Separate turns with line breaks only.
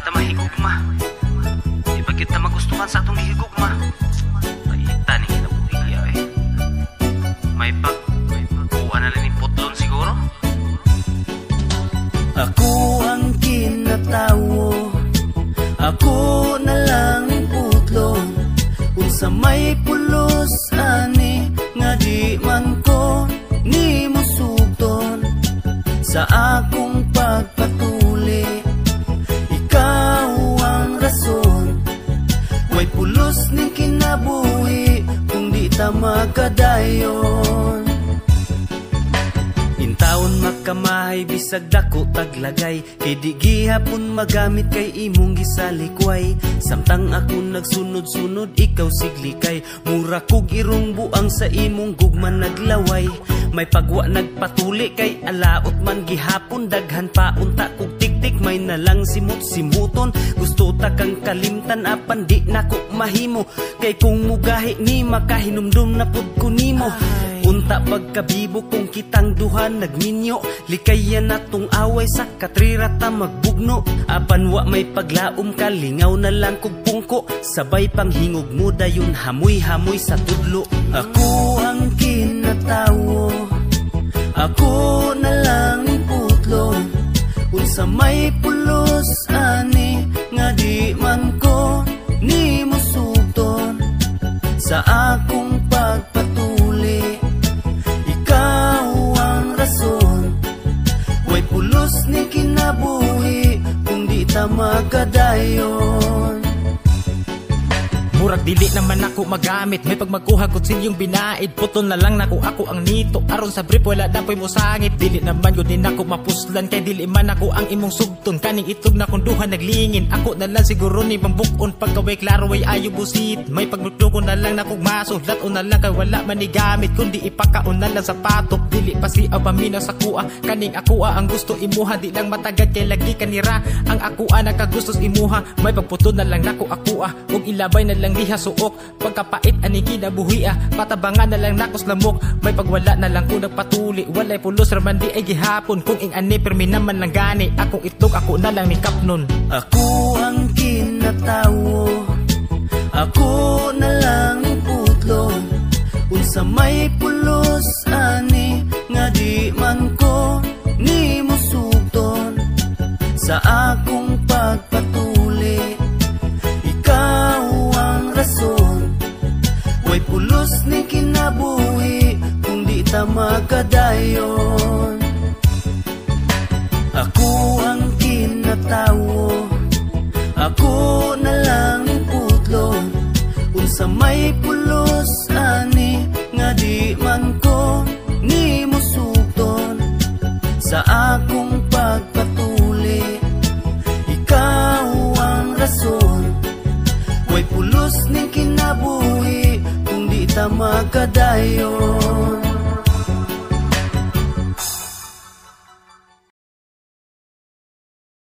kita mahigugma. Di ba kita magustuhan sa atong gihigugma? Paita ni kinabuhiya eh. May pagkuha na lang ni putlon siguro.
Ako ang kinatawo, ako na lang putlon. Unsa may pulos ani nga di man ko ni musugton. Sa akong pagpatuli, ikaw ang rason. Way pulos ni kinabuhi kung di ta magkadayon. Taon makamahay bisag dako taglagay, kay di gihapon magamit kay imong gisalikway. Samtang ako nagsunod-sunod ikaw siglikay, mura kog irong buang sa imong gugman naglaway. May pagwa nagpatuli kay alaot man gihapon, daghan pa unta kog tiktik may nalang simut-simuton. Gusto ta kang kalimtan apan di nako mahimo, kay kung mugahi ni makahinumdum na pud ko nimo. Unta pagkabibo kung kitang duha nagminyo, likayan natong away sa katrirata magbugno. Apan wa may paglaom ka, lingaw na lang kog pungko, sabay panghingog mo dayon hamoy-hamoy sa tudlo. Ako ang kinatawo, ako na lang putlon. Unsa may pulos ani nga di man ko ni musugton. Sa akong pagpatuli, way pulos ni kinabuhi kung di ta magkadayon.
Murag dili naman ako magamit, may pagmagkuha ko silyong binaid. Puton na lang nako ako ang nito, aron sa brief wala dapoy mo sangit. Dili naman yun din ako mapuslan, kay dili man ako ang imong sugton. Kaning itog na kung duha naglingin, ako na lang siguro ni pambukon. Pagkaway klaro ay ayo busit, may pagmagdukon na lang nako masulat. O na lang kay wala man ni gamit, kundi ipakaon na lang sa patok. Dili pa si abamina sa kuha, kaning akua ang gusto imuha. Di lang matagad kay lagi kanira, ang akua nakagustos imuha. May pagputon na lang nako akua, ug ilabay na lang diha suok. Pagkapait ani kinabuhi patabangan na lang nakos lamok. May pagwala na lang ko nagpatuli, walay pulos raman di ay gihapon. Kung ing ani permi naman lang gani, akong itlog ako na lang ni kapnon.
Ako ang kinatawo, ako na lang putlon. Unsa may pulos ani nga di man ko ni musugton. Sa akong pagpatuli, ikaw ang rason. Way pulos ni kinabuhi kung di ta magkadayon. Ako ang kinatawo, ako na lang putlon. Unsa may pulos ani nga di man ko ni musugton. Sa akong pagpatuli, ikaw ang rason. Way pulos ni kinabuhi kung di ta magkadayon.